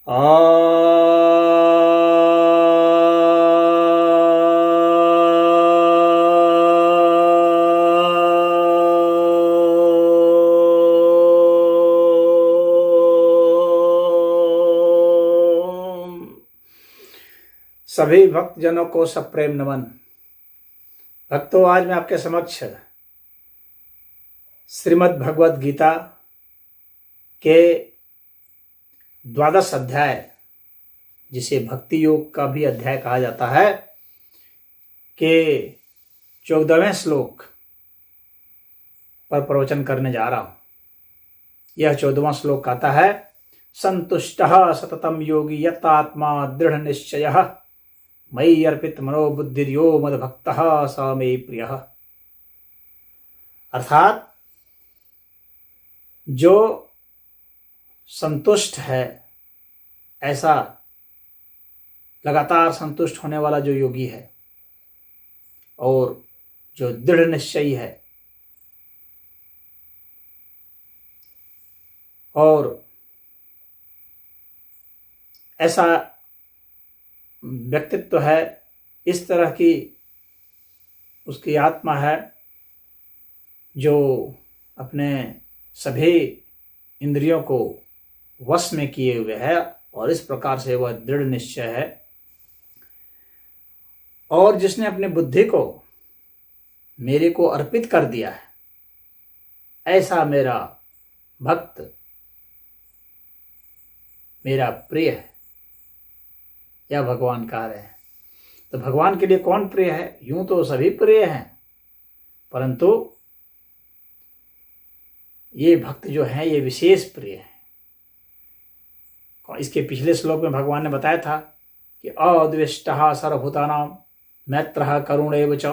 सभी भक्तजनों को सप्रेम नमन। भक्तों, आज मैं आपके समक्ष श्रीमद् भगवद गीता के 12 अध्याय, जिसे भक्ति योग का भी अध्याय कहा जाता है, के 14वें श्लोक पर प्रवचन करने जा रहा हूं। यह 14वां श्लोक कहता है, संतुष्टः सततं योगी यतात्मा दृढ़ निश्चयः मयि अर्पित मनोबुद्धिर्यो मद्भक्तः स मे प्रियः। अर्थात जो संतुष्ट है, ऐसा लगातार संतुष्ट होने वाला जो योगी है और जो दृढ़ निश्चयी है और ऐसा व्यक्तित्व है, इस तरह की उसकी आत्मा है जो अपने सभी इंद्रियों को वश में किए हुए है और इस प्रकार से वह दृढ़ निश्चय है, और जिसने अपनी बुद्धि को मेरे को अर्पित कर दिया है, ऐसा मेरा भक्त मेरा प्रिय है। यह भगवान कह रहे हैं। तो भगवान के लिए कौन प्रिय है? यूं तो सभी प्रिय हैं, परंतु ये भक्त जो हैं ये विशेष प्रिय हैं। इसके पिछले श्लोक में भगवान ने बताया था कि अद्वेष्टः सर्वभूतानां मैत्रः करुण एव च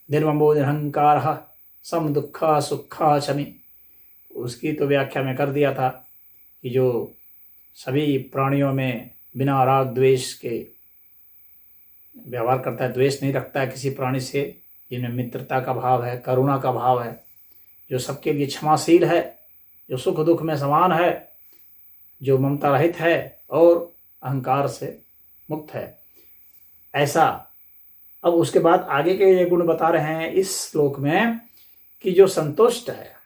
निर्ममो निरहंकारः सम दुःखः सुखः शमी। उसकी तो व्याख्या में कर दिया था कि जो सभी प्राणियों में बिना राग द्वेष के व्यवहार करता है, द्वेष नहीं रखता है किसी प्राणी से, जिनमें मित्रता का भाव है, करुणा का भाव है, जो सबके लिए क्षमाशील है, जो सुख दुख में समान है, जो ममता रहित है और अहंकार से मुक्त है, ऐसा। अब उसके बाद आगे के ये गुण बता रहे हैं इस श्लोक में कि जो संतुष्ट है,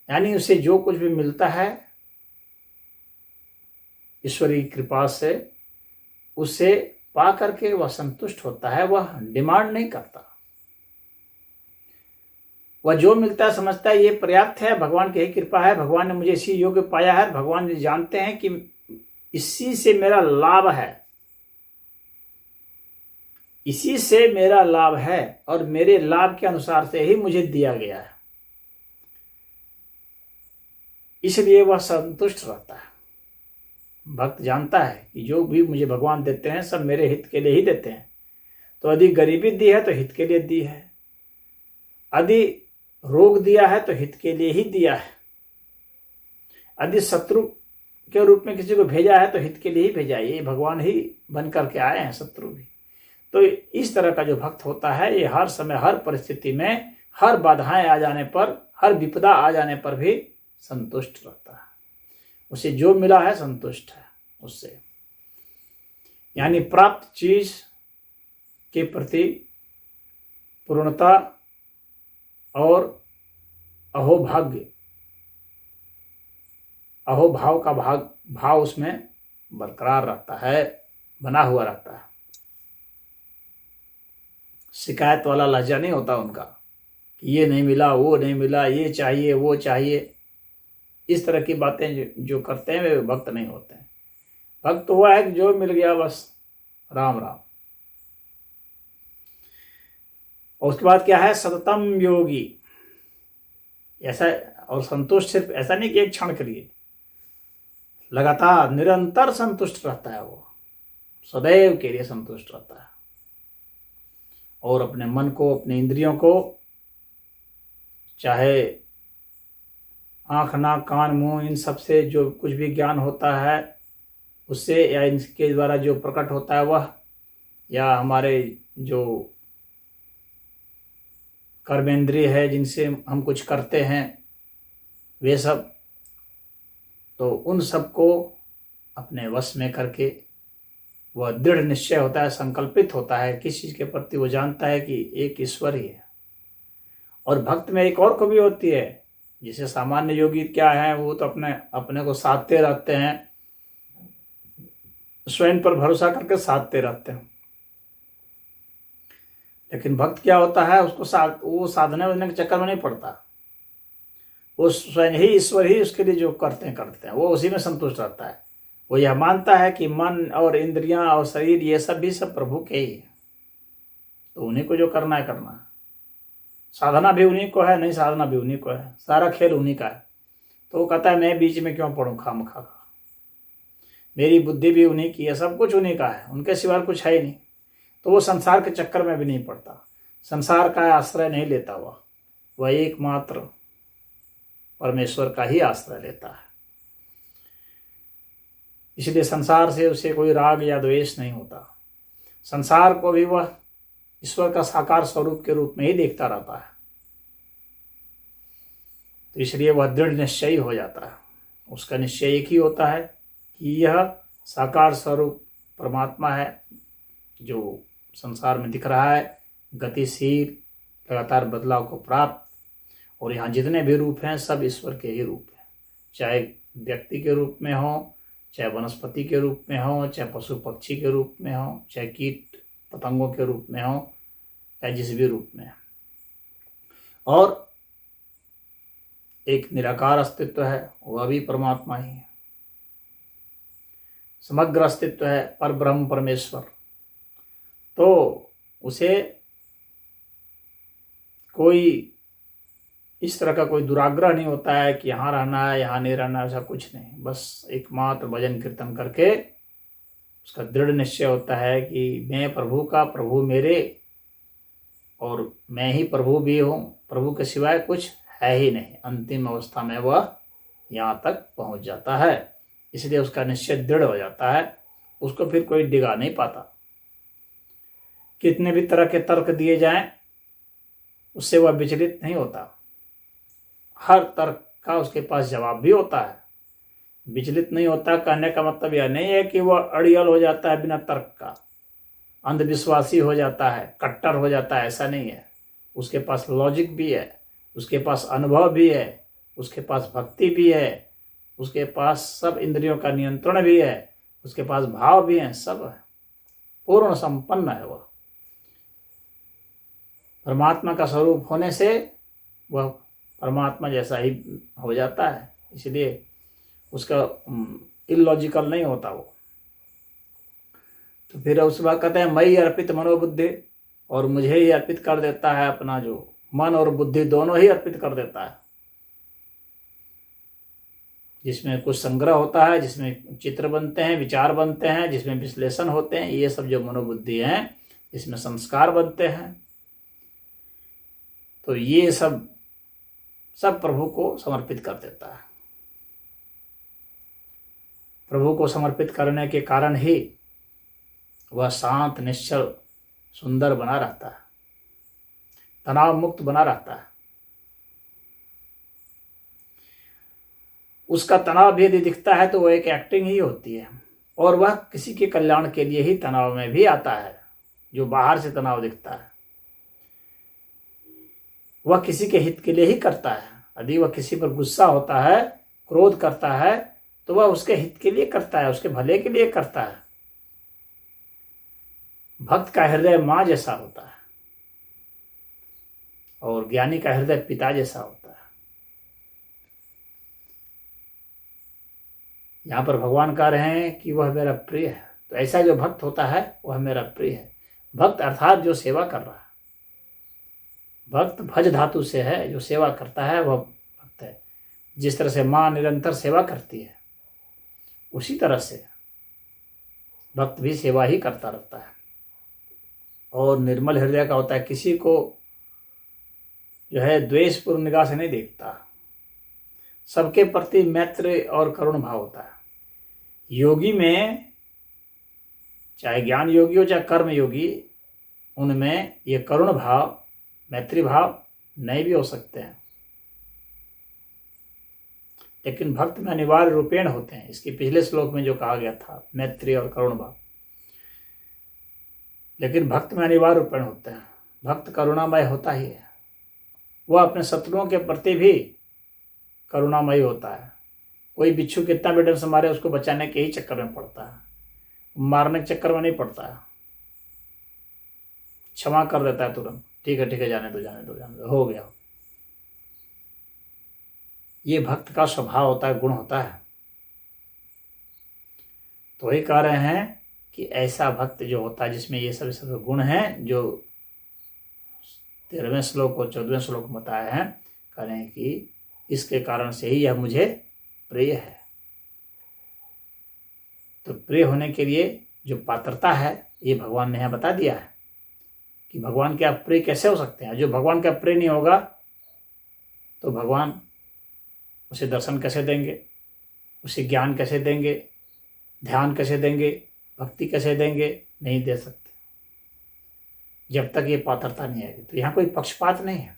यानी उसे जो कुछ भी मिलता है ईश्वरी कृपा से, उसे पा करके वह संतुष्ट होता है, वह डिमांड नहीं करता। वह जो मिलता है समझता है ये पर्याप्त है, भगवान की ही कृपा है, भगवान ने मुझे इसी योग्य पाया है, भगवान जानते हैं कि इसी से मेरा लाभ है, इसी से मेरा लाभ है और मेरे लाभ के अनुसार से ही मुझे दिया गया है, इसलिए वह संतुष्ट रहता है। भक्त जानता है कि जो भी मुझे भगवान देते हैं सब मेरे हित के लिए ही देते हैं। तो यदि गरीबी दी है तो हित के लिए दी है, यदि रोग दिया है तो हित के लिए ही दिया है, यदि शत्रु के रूप में किसी को भेजा है तो हित के लिए ही भेजा है। ये भगवान ही बन करके आए हैं शत्रु भी। तो इस तरह का जो भक्त होता है, ये हर समय हर परिस्थिति में, हर बाधाएं आ जाने पर, हर विपदा आ जाने पर भी संतुष्ट रहता है। उसे जो मिला है संतुष्ट है उससे, यानी प्राप्त चीज के प्रति पूर्णता और अहोभाव का भाव उसमें बरकरार रहता है, बना हुआ रहता है। शिकायत वाला लहजा नहीं होता उनका कि ये नहीं मिला, वो नहीं मिला, ये चाहिए, वो चाहिए। इस तरह की बातें जो करते हैं वे भक्त नहीं होते हैं। भक्त हुआ है कि जो मिल गया बस राम राम। और उसके बाद क्या है? सततम योगी। ऐसा, और संतुष्ट सिर्फ ऐसा नहीं कि एक क्षण के लिए, लगातार निरंतर संतुष्ट रहता है, वो सदैव के लिए संतुष्ट रहता है और अपने मन को, अपने इंद्रियों को, चाहे आँख नाक कान मुंह इन सब से जो कुछ भी ज्ञान होता है उससे, या इनके द्वारा जो प्रकट होता है वह, या हमारे जो कर्मेंद्रिय है जिनसे हम कुछ करते हैं, वे सब तो उन सबको अपने वश में करके वह दृढ़ निश्चय होता है, संकल्पित होता है किस चीज़ के प्रति। वो जानता है कि एक ईश्वर ही है। और भक्त में एक और खूबी होती है, जिसे सामान्य योगी क्या है, वो तो अपने अपने को साधते रहते हैं, स्वयं पर भरोसा करके साधते रहते हैं। लेकिन भक्त क्या होता है, वो साधने वधने के चक्कर में नहीं पड़ता। वो स्वयं ही ईश्वर ही उसके लिए जो करते हैं वो उसी में संतुष्ट रहता है। वो यह मानता है कि मन और इंद्रियां और शरीर ये सब भी सब प्रभु के ही है, तो उन्हीं को जो करना है करना है। साधना भी उन्हीं को है, नहीं साधना भी उन्हीं को है, सारा खेल उन्हीं का है। तो वो कहता है मैं बीच में क्यों पढ़ूं खामखा, मेरी बुद्धि भी उन्हीं की है, सब कुछ उन्हीं का है, उनके सिवा कुछ है ही नहीं। तो वो संसार के चक्कर में भी नहीं पड़ता, संसार का आश्रय नहीं लेता। वह एकमात्र परमेश्वर का ही आश्रय लेता है। इसलिए संसार से उसे कोई राग या द्वेष नहीं होता। संसार को भी वह ईश्वर का साकार स्वरूप के रूप में ही देखता रहता है। तो इसलिए वह दृढ़ निश्चयी हो जाता है। उसका निश्चय एक ही होता है कि यह साकार स्वरूप परमात्मा है, जो संसार में दिख रहा है, गतिशील, लगातार बदलाव को प्राप्त, और यहाँ जितने भी रूप हैं सब ईश्वर के ही रूप हैं। चाहे व्यक्ति के रूप में हो, चाहे वनस्पति के रूप में हो, चाहे पशु पक्षी के रूप में हो, चाहे कीट पतंगों के रूप में हो, या जिस भी रूप में। और एक निराकार अस्तित्व है, वह भी परमात्मा ही है। समग्र अस्तित्व है पर ब्रह्म परमेश्वर। तो उसे कोई इस तरह का कोई दुराग्रह नहीं होता है कि यहाँ रहना है यहाँ नहीं रहना है, ऐसा कुछ नहीं। बस एकमात्र भजन कीर्तन करके उसका दृढ़ निश्चय होता है कि मैं प्रभु का, प्रभु मेरे, और मैं ही प्रभु भी हूँ, प्रभु के सिवाय कुछ है ही नहीं। अंतिम अवस्था में वह यहाँ तक पहुँच जाता है। इसलिए उसका निश्चय दृढ़ हो जाता है, उसको फिर कोई डिगा नहीं पाता। कितने भी तरह के तर्क दिए जाएं, उससे वह विचलित नहीं होता। हर तर्क का उसके पास जवाब भी होता है, विचलित नहीं होता। कहने का मतलब यह नहीं है कि वह अड़ियल हो जाता है बिना तर्क का, अंधविश्वासी हो जाता है, कट्टर हो जाता है, ऐसा नहीं है। उसके पास लॉजिक भी है, उसके पास अनुभव भी है, उसके पास भक्ति भी है, उसके पास सब इंद्रियों का नियंत्रण भी है, उसके पास भाव भी है, सब है, पूर्ण संपन्न है। वह परमात्मा का स्वरूप होने से वह परमात्मा जैसा ही हो जाता है। इसलिए उसका इलॉजिकल नहीं होता वो। तो फिर उस बात कहते हैं मई अर्पित मनोबुद्धि, और मुझे ही अर्पित कर देता है, अपना जो मन और बुद्धि दोनों ही अर्पित कर देता है। जिसमें कुछ संग्रह होता है, जिसमें चित्र बनते हैं, विचार बनते हैं, जिसमें विश्लेषण होते हैं, ये सब जो मनोबुद्धि हैं, इसमें संस्कार बनते हैं। तो ये सब प्रभु को समर्पित कर देता है। प्रभु को समर्पित करने के कारण ही वह शांत, निश्चल, सुंदर बना रहता है, तनाव मुक्त बना रहता है। उसका तनाव भी यदि दिखता है तो वह एक एक्टिंग ही होती है, और वह किसी के कल्याण के लिए ही तनाव में भी आता है। जो बाहर से तनाव दिखता है वह किसी के हित के लिए ही करता है। यदि वह किसी पर गुस्सा होता है, क्रोध करता है, तो वह उसके हित के लिए करता है, उसके भले के लिए करता है। भक्त का हृदय माँ जैसा होता है, और ज्ञानी का हृदय पिता जैसा होता है। यहाँ पर भगवान कह रहे हैं कि वह मेरा प्रिय है। तो ऐसा जो भक्त होता है वह मेरा प्रिय है। भक्त अर्थात जो सेवा कर रहा है। भक्त भज धातु से है, जो सेवा करता है वह भक्त है। जिस तरह से माँ निरंतर सेवा करती है, उसी तरह से भक्त भी सेवा ही करता रहता है। और निर्मल हृदय का होता है, किसी को जो है द्वेषपूर्ण निगाह से नहीं देखता, सबके प्रति मैत्री और करुण भाव होता है। योगी में, चाहे ज्ञान योगी हो चाहे कर्म योगी, उनमें ये करुण भाव, मैत्री भाव नहीं भी हो सकते हैं, लेकिन भक्त में अनिवार्य रूपेण होते हैं। इसके पिछले श्लोक में जो कहा गया था मैत्री और करुण भाव, लेकिन भक्त में अनिवार्य रूपेण होते हैं। भक्त करुणामय होता ही है, वह अपने शत्रुओं के प्रति भी करुणामय होता है। कोई बिच्छू कितना भी डर से मारे उसको बचाने के ही चक्कर में पड़ता है, मारने के चक्कर में नहीं पड़ता है, क्षमा कर देता है तुरंत, ठीक है जाने दो हो गया। ये भक्त का स्वभाव होता है, गुण होता है। तो वही कह रहे हैं कि ऐसा भक्त जो होता है जिसमें ये सब गुण हैं, जो 13वें श्लोक और 14वें श्लोक में बताया है, कह रहे हैं कि इसके कारण से ही यह मुझे प्रिय है। तो प्रिय होने के लिए जो पात्रता है ये भगवान ने यहाँ बता दिया है कि भगवान के आप प्रिय कैसे हो सकते हैं। जो भगवान का प्रिय नहीं होगा तो भगवान उसे दर्शन कैसे देंगे, उसे ज्ञान कैसे देंगे, ध्यान कैसे देंगे, भक्ति कैसे देंगे, नहीं दे सकते जब तक ये पात्रता नहीं आएगी। तो यहाँ कोई पक्षपात नहीं है,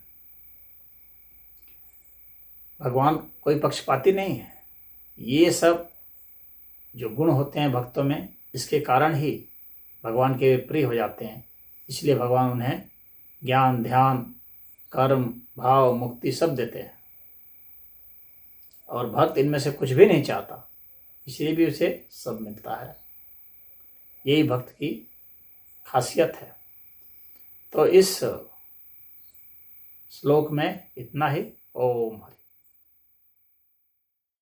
भगवान कोई पक्षपाती नहीं है। ये सब जो गुण होते हैं भक्तों में, इसके कारण ही भगवान के प्रिय हो जाते हैं। इसलिए भगवान उन्हें ज्ञान, ध्यान, कर्म, भाव, मुक्ति सब देते हैं। और भक्त इनमें से कुछ भी नहीं चाहता, इसलिए भी उसे सब मिलता है। यही भक्त की खासियत है। तो इस श्लोक में इतना ही। ओम हरि।